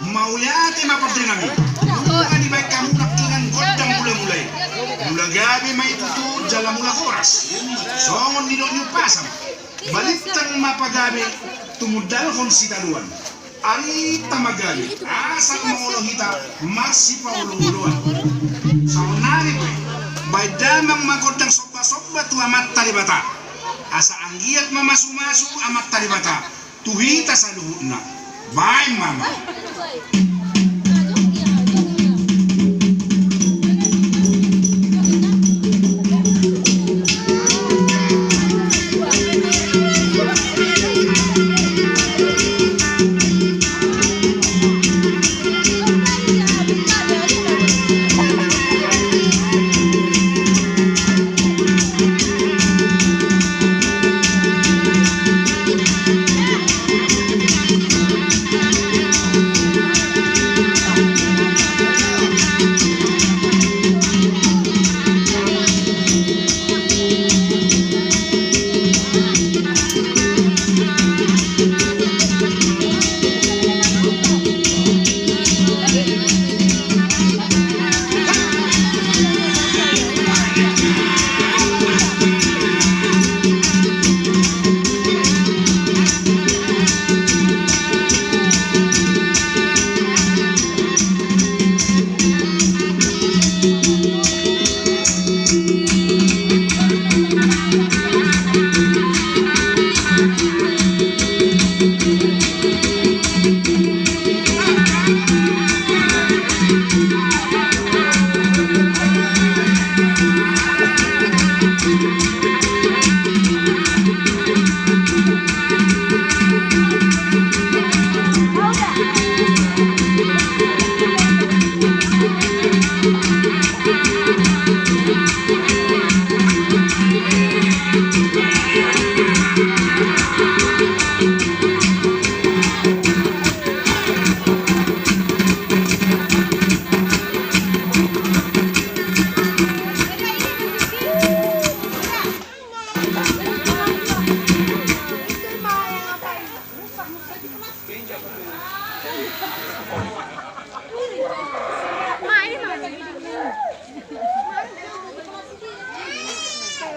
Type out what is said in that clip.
Maulate mapagdinami. Mula di baik kamu naktunan godang mulai. Mula gabi may tutu jala mula oras. Songon di donyo pasam. Balitang mapagabi tumudal kon sitaluan. Ari tamagabi asal maulo hita masih paululuan. Saunari we. Bay damang magodang soba-soba tu amat talibata. Asa anggiat mamasu-masu amat talibata. Tuhita sa luhutna. Bye mama.